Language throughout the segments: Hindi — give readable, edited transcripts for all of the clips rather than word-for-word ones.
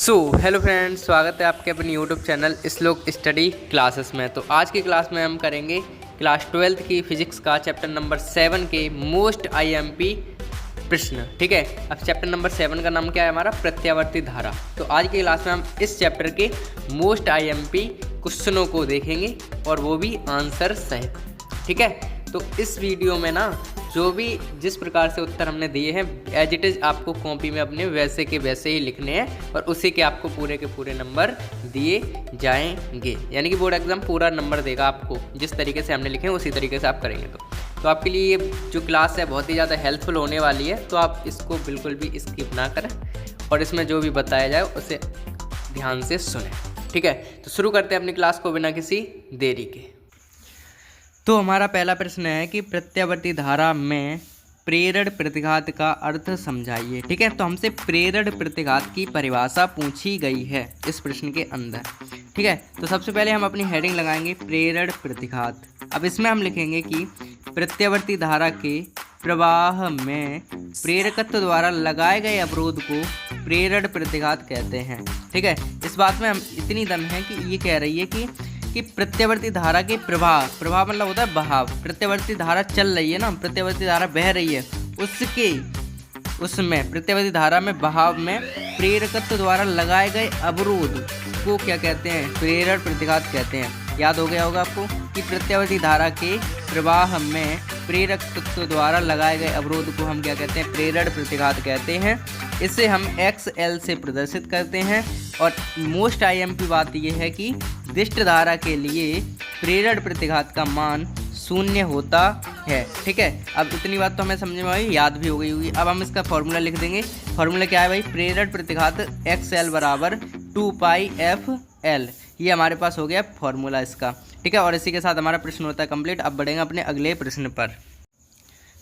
हेलो फ्रेंड्स, स्वागत है आपके अपने यूट्यूब चैनल श्लोक स्टडी क्लासेस में। तो आज की क्लास में हम करेंगे क्लास 12th की फिजिक्स का चैप्टर नंबर 7 के मोस्ट आईएमपी प्रश्न। ठीक है, अब चैप्टर नंबर 7 का नाम क्या है हमारा, प्रत्यावर्ती धारा। तो आज की क्लास में हम इस चैप्टर के मोस्ट आईएमपी क्वेश्चनों को देखेंगे और वो भी आंसर सहित। ठीक है, तो इस वीडियो में ना जो भी जिस प्रकार से उत्तर हमने दिए हैं एज इट इज़ आपको कॉपी में अपने वैसे के वैसे ही लिखने हैं और उसी के आपको पूरे के पूरे नंबर दिए जाएंगे। यानी कि बोर्ड एग्जाम पूरा नंबर देगा आपको, जिस तरीके से हमने लिखे हैं उसी तरीके से आप करेंगे। तो आपके लिए ये जो क्लास है बहुत ही ज़्यादा हेल्पफुल होने वाली है, तो आप इसको बिल्कुल भी स्किप ना करें और इसमें जो भी बताया जाए उसे ध्यान से सुनें। ठीक है, तो शुरू करते हैं अपनी क्लास को बिना किसी देरी के। तो हमारा पहला प्रश्न है कि प्रत्यावर्ती धारा में प्रेरण प्रतिघात का अर्थ समझाइए। ठीक है, तो हमसे प्रेरण प्रतिघात की परिभाषा पूछी गई है इस प्रश्न के अंदर। ठीक है, तो सबसे पहले हम अपनी हेडिंग लगाएंगे प्रेरण प्रतिघात। अब इसमें हम लिखेंगे कि प्रत्यावर्ती धारा के प्रवाह में प्रेरकत्व द्वारा लगाए गए अवरोध को प्रेरण प्रतिघात कहते हैं। ठीक है, इस बात में हम इतनी दम है कि ये कह रही है कि प्रत्यावर्ती धारा के प्रवाह मतलब होता है बहाव। प्रत्यावर्ती धारा चल रही है ना, प्रत्यावर्ती धारा बह रही है, उसमें प्रत्यावर्ती धारा में बहाव में प्रेरकत्व द्वारा लगाए गए अवरोध को क्या कहते हैं, प्रेरण प्रतिघात कहते हैं। याद हो गया होगा आपको कि प्रत्यावर्ती धारा के प्रवाह में प्रेरकत्व द्वारा लगाए गए अवरोध को हम क्या कहते हैं, प्रेरण प्रतिघात कहते हैं। इसे हम XL से प्रदर्शित करते हैं। और मोस्ट आईएमपी बात यह है कि दिष्ट धारा के लिए प्रेरण प्रतिघात का मान 0 होता है। ठीक है, अब इतनी बात तो हमें समझ में आई, याद भी हो गई होगी। अब हम इसका फॉर्मूला लिख देंगे। फॉर्मूला क्या है भाई, प्रेरण प्रतिघात XL बराबर 2πfL। ये हमारे पास हो गया फॉर्मूला इसका। ठीक है, और इसी के साथ हमारा प्रश्न होता है कंप्लीट। अब बढ़ेंगे अपने अगले प्रश्न पर।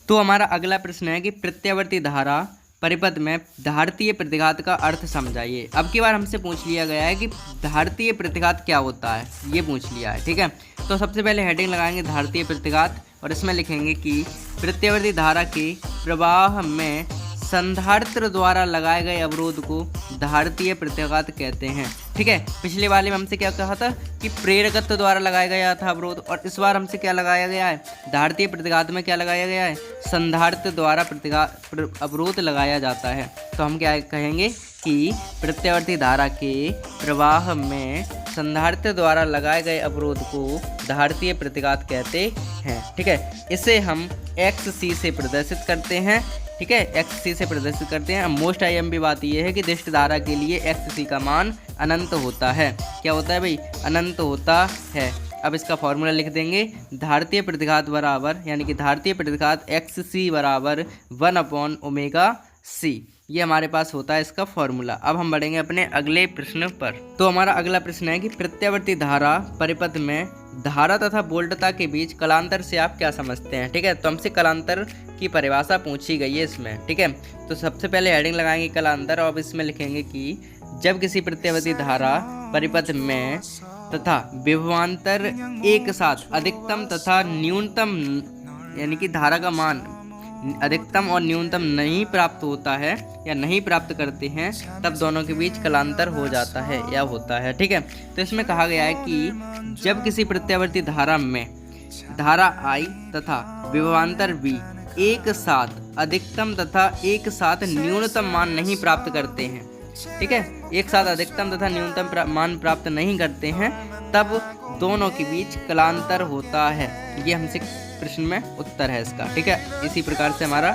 तो हमारा अगला प्रश्न है कि प्रत्यावर्ती धारा परिपथ में धारतीय प्रतिघात का अर्थ समझाइए। अब की बार हमसे पूछ लिया गया है कि धारतीय प्रतिघात क्या होता है, ये पूछ लिया है। ठीक है, तो सबसे पहले हेडिंग लगाएंगे धारतीय प्रतिघात और इसमें लिखेंगे कि प्रत्यावर्ती धारा के प्रवाह में संधारित्र द्वारा लगाए गए अवरोध को धारतीय प्रतिघात कहते हैं। ठीक है, पिछले वाले में हमसे क्या कहा था कि प्रेरकत्व द्वारा लगाया गया था अवरोध, और इस बार हमसे क्या लगाया गया है, धारतीय प्रतिघात में क्या लगाया गया है, संधारित्र द्वारा प्रतिघात अवरोध लगाया जाता है। तो हम क्या कहेंगे कि प्रत्यावर्ती धारा के प्रवाह में संधारित्र द्वारा लगाए गए अवरोध को धारतीय प्रतिघात कहते हैं। ठीक है, इसे हम XC से प्रदर्शित करते हैं। ठीक है, XC से प्रदर्शित करते हैं। मोस्ट आईएमपी बात यह है कि दिष्ट धारा के लिए XC का मान अनंत होता है। क्या होता है भाई, अनंत होता है। अब इसका फॉर्मूला लिख देंगे, धारतीय प्रतिघात बराबर यानी कि धारतीय प्रतिघात XC बराबर 1/ωc। ये हमारे पास होता है इसका फॉर्मूला। अब हम बढ़ेंगे अपने अगले प्रश्न पर। तो हमारा अगला प्रश्न है कि प्रत्यावर्ती धारा परिपथ में धारा तथा वोल्टता के बीच कलांतर से आप क्या समझते हैं। ठीक है, तो हमसे कलांतर की परिभाषा पूछी गई है इसमें। ठीक है, तो सबसे पहले हेडिंग लगाएंगे कलांतर और इसमें लिखेंगे कि जब किसी प्रत्यावर्ती धारा परिपथ में तथा विभवांतर एक साथ अधिकतम तथा न्यूनतम यानी कि धारा का मान अधिकतम और न्यूनतम नहीं प्राप्त होता है या नहीं प्राप्त करते हैं, तब दोनों के बीच कलांतर हो जाता है या होता है। ठीक है, तो इसमें कहा गया है कि जब किसी प्रत्यावर्ती धारा में धारा I तथा विभवांतर V एक साथ अधिकतम तथा एक साथ न्यूनतम मान नहीं प्राप्त करते हैं। ठीक है, एक साथ अधिकतम तथा न्यूनतम मान प्राप्त नहीं करते हैं, तब दोनों के बीच कलांतर होता है। ये हमसे प्रश्न में उत्तर है इसका। ठीक है, इसी प्रकार से हमारा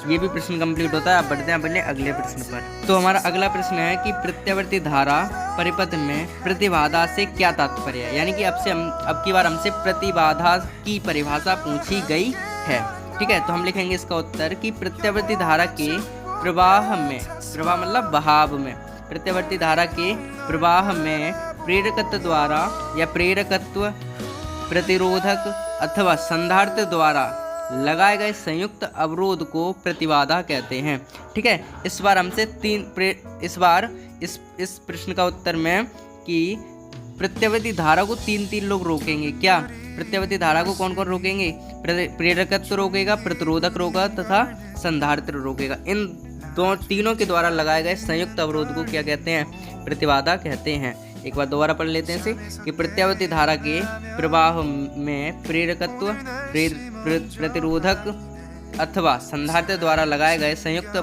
ये भी प्रश्न कंप्लीट होता है। अब बढ़ते हैं अपने अगले प्रश्न पर। तो हमारा अगला प्रश्न है कि प्रत्यावर्ती धारा परिपथ में प्रतिबाधा से क्या तात्पर्य है। यानी कि अब की बार हमसे प्रतिबाधा की परिभाषा पूछी गई है। ठीक है, तो हम लिखेंगे इसका उत्तर कि प्रत्यावर्ती धारा के प्रवाह में, प्रवाह मतलब बहाव में, प्रत्यावर्ती धारा के प्रवाह में प्रेरकत्व द्वारा या प्रेरकत्व प्रतिरोधक अथवा संधारित्र द्वारा लगाए गए संयुक्त अवरोध को प्रतिबाधा कहते हैं। ठीक है, इस बार हमसे इस प्रश्न का उत्तर में कि प्रत्यावर्ती धारा को तीन लोग रोकेंगे। क्या प्रत्यावर्ती धारा को कौन कौन रोकेंगे, प्रेरकत्व रोकेगा, प्रतिरोधक रोकेगा तथा संधारित्र रोकेगा। इन तीनों के द्वारा लगाए गए संयुक्त अवरोध को क्या कहते हैं? प्रतिबाधा कहते हैं। एक बार दोबारा पढ़ लेते हैं इसे कि प्रत्यावर्ती धारा के प्रवाह में प्रेरकत्व, प्रतिरोधक अथवा संधारित्र द्वारा लगाए गए संयुक्त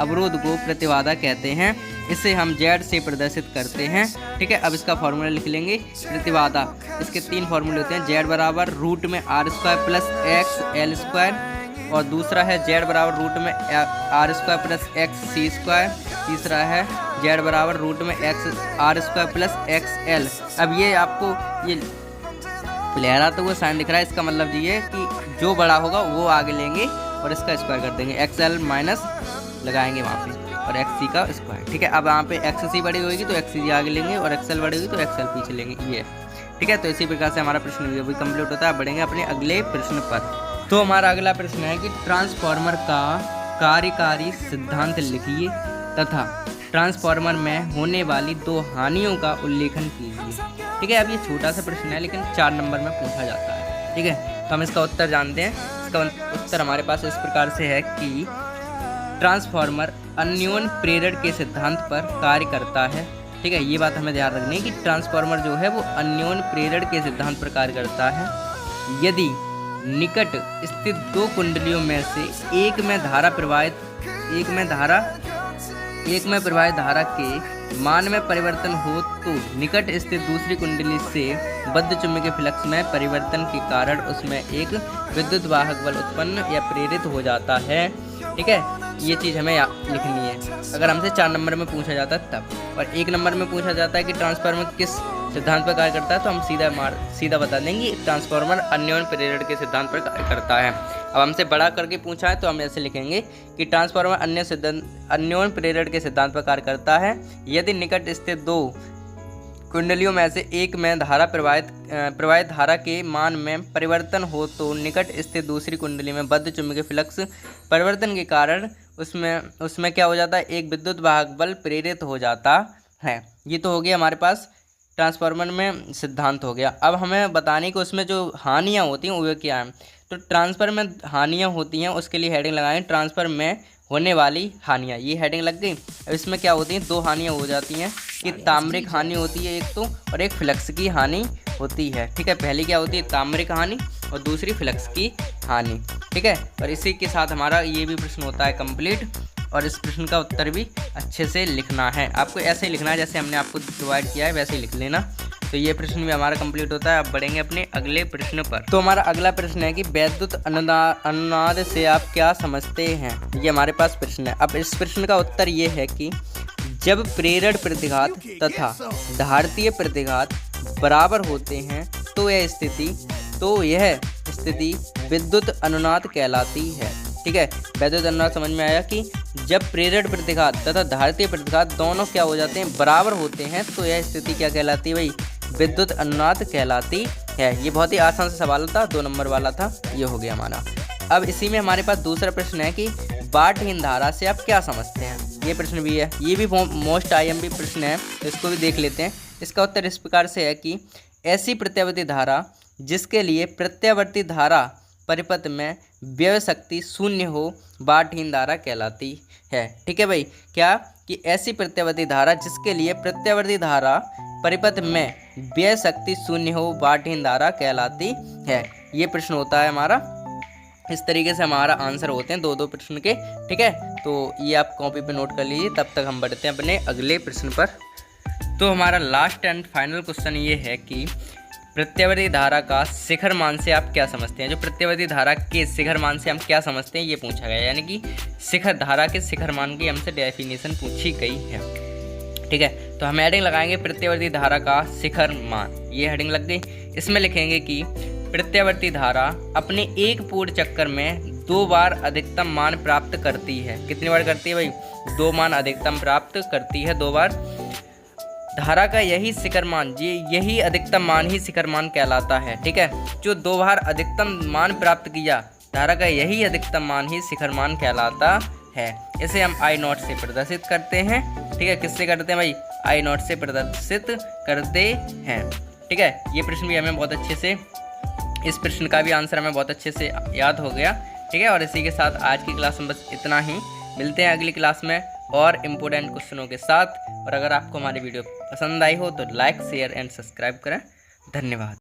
अवरोध को प्रतिबाधा कहते हैं। इसे हम Z से प्रदर्शित करते हैं। ठीक है, अब इसका फॉर्मूला लिख लेंगे। प्रतिबाधा, इसके 3 फॉर्मूले होते हैं। Z बराबर रूट में R² प्लस XL², और दूसरा है Z बराबर रूट में R² प्लस XC², तीसरा है Z बराबर रूट में R² प्लस XL। अब ये आपको ये लहराता हुआ साइन दिख रहा है, इसका मतलब ये है कि जो बड़ा होगा वो आगे लेंगे और इसका स्क्वायर कर देंगे, XL माइनस लगाएंगे वहाँ पे और XC का स्क्वायर। ठीक है, अब यहाँ पे XC बड़ी होगी तो XC आगे लेंगे और XL बड़ी होगी तो XL पीछे लेंगे, ये। ठीक है, तो इसी प्रकार से हमारा प्रश्न भी कंप्लीट होता है। बढ़ेंगे अपने अगले प्रश्न पर। तो हमारा अगला प्रश्न है कि ट्रांसफार्मर का कार्यकारी सिद्धांत लिखिए तथा ट्रांसफार्मर में होने वाली 2 हानियों का उल्लेखन कीजिए। ठीक है, अब ये छोटा सा प्रश्न है लेकिन 4 नंबर में पूछा जाता है। ठीक है, तो हम इसका उत्तर जानते हैं। इसका उत्तर हमारे पास इस प्रकार से है कि ट्रांसफार्मर अन्योन्य प्रेरण के सिद्धांत पर कार्य करता है। ठीक है, ये बात हमें ध्यान रखनी है कि ट्रांसफार्मर जो है वो अन्योन्य प्रेरण के सिद्धांत पर कार्य करता है। यदि निकट स्थित 2 कुंडलियों में से एक में प्रवाहित धारा के मान में परिवर्तन हो तो निकट स्थित दूसरी कुंडली से बद्ध चुंबकीय फ्लक्स में परिवर्तन के कारण उसमें एक विद्युत वाहक बल उत्पन्न या प्रेरित हो जाता है। ठीक है, ये चीज़ हमें लिखनी है। अगर हमसे 4 नंबर में पूछा जाता है तब, और 1 नंबर में पूछा जाता है कि ट्रांसफार्मर किस सिद्धांत पर कार्य करता है, तो हम सीधा बता देंगे ट्रांसफार्मर अन्योन्य प्रेरण के सिद्धांत पर कार्य करता है। अब हमसे बड़ा करके पूछा है तो हम ऐसे लिखेंगे कि ट्रांसफार्मर अन्योन्य प्रेरण के सिद्धांत पर कार्य करता है यदि निकट स्थित 2 कुंडलियों में से एक में प्रवाहित धारा के मान में परिवर्तन हो तो निकट स्थित दूसरी कुंडली में बद्ध चुंबकीय फ्लक्स परिवर्तन के कारण उसमें क्या हो जाता है, एक विद्युत वाहक बल प्रेरित हो जाता है। ये तो हो गया हमारे पास ट्रांसफार्मर में सिद्धांत हो गया। अब हमें बताने को उसमें जो हानियाँ होती हैं वो क्या हैं। तो ट्रांसफर में हानियाँ होती हैं, उसके लिए हेडिंग लगाएं ट्रांसफर में होने वाली हानियाँ, ये हेडिंग लग गई। अब इसमें क्या होती हैं, 2 हानियाँ हो जाती हैं कि ताम्रिक हानि होती है एक तो, और एक फ्लक्स की हानि होती है। ठीक है, पहली क्या होती है, ताम्रिक हानि, और दूसरी फ्लक्स की हानि। ठीक है, और इसी के साथ हमारा ये भी प्रश्न होता है कंप्लीट, और इस प्रश्न का उत्तर भी अच्छे से लिखना है। आपको ऐसे ही लिखना है जैसे हमने आपको प्रोवाइड किया है, वैसे ही लिख लेना। तो ये प्रश्न भी हमारा कंप्लीट होता है। अब बढ़ेंगे अपने अगले प्रश्न पर। तो हमारा अगला प्रश्न है कि वैद्युत अनुनाद से आप क्या समझते हैं, ये हमारे पास प्रश्न है। अब इस प्रश्न का उत्तर ये है कि जब प्रेरण प्रतिघात तथा धारितीय प्रतिघात बराबर होते हैं तो यह स्थिति विद्युत अनुनाद कहलाती है। ठीक है, वैद्युत अनुनाद समझ में आया कि जब प्रेरण प्रतिघात तथा धारितीय प्रतिघात दोनों क्या हो जाते हैं, बराबर होते हैं, तो यह स्थिति क्या कहलाती है भाई, विद्युत अनुनाद कहलाती है। ये बहुत ही आसान सा सवाल था, 2 नंबर वाला था, ये हो गया हमारा। अब इसी में हमारे पास दूसरा प्रश्न है कि बाढ़हीन धारा से आप क्या समझते हैं, ये प्रश्न भी है। ये भी मोस्ट IMP प्रश्न है, तो इसको भी देख लेते हैं। इसका उत्तर इस प्रकार से है कि ऐसी प्रत्यावर्ती धारा जिसके लिए प्रत्यावर्ती धारा परिपथ में व्यय शक्ति 0 हो बाढ़हीन धारा कहलाती है। ठीक है भाई, क्या कि ऐसी प्रत्यावर्ती धारा जिसके लिए प्रत्यावर्ती धारा परिपथ में व्यय शक्ति 0 हो बाढ़हीन धारा कहलाती है। ये प्रश्न होता है हमारा। इस तरीके से हमारा आंसर होते हैं 2-2 प्रश्न के। ठीक है, तो ये आप कॉपी पे नोट कर लीजिए। तब तक हम बढ़ते हैं अपने अगले प्रश्न पर। तो हमारा लास्ट एंड फाइनल क्वेश्चन ये है कि प्रत्यावर्ती धारा का शिखर मान से आप क्या समझते हैं। जो प्रत्यावर्ती धारा के शिखर मान से हम क्या समझते हैं, ये पूछा गया, यानी कि शिखर धारा के शिखर मान की हमसे डेफिनेशन पूछी गई है। ठीक है, तो हम हेडिंग लगाएंगे प्रत्यावर्ती धारा का शिखर मान, ये हेडिंग लग गई। इसमें लिखेंगे कि प्रत्यावर्ती धारा अपने एक पूर्ण चक्कर में 2 बार अधिकतम मान प्राप्त करती है। कितनी बार करती है भाई, 2 मान अधिकतम प्राप्त करती है, 2 बार। धारा का यही शिखर मान, यही अधिकतम मान ही शिखर मान कहलाता है। ठीक है, जो 2 बार अधिकतम मान प्राप्त किया, धारा का यही अधिकतम मान ही शिखर मान कहलाता है। इसे हम I0 से प्रदर्शित करते हैं। ठीक है, किससे करते हैं भाई, I0 से प्रदर्शित करते हैं। ठीक है, ये प्रश्न भी हमें बहुत अच्छे से, इस प्रश्न का भी आंसर हमें बहुत अच्छे से याद हो गया। ठीक है, और इसी के साथ आज की क्लास में बस इतना ही। मिलते हैं अगली क्लास में और इम्पोर्टेंट क्वेश्चनों के साथ। और अगर आपको हमारी वीडियो पसंद आई हो तो लाइक शेयर एंड सब्सक्राइब करें। धन्यवाद।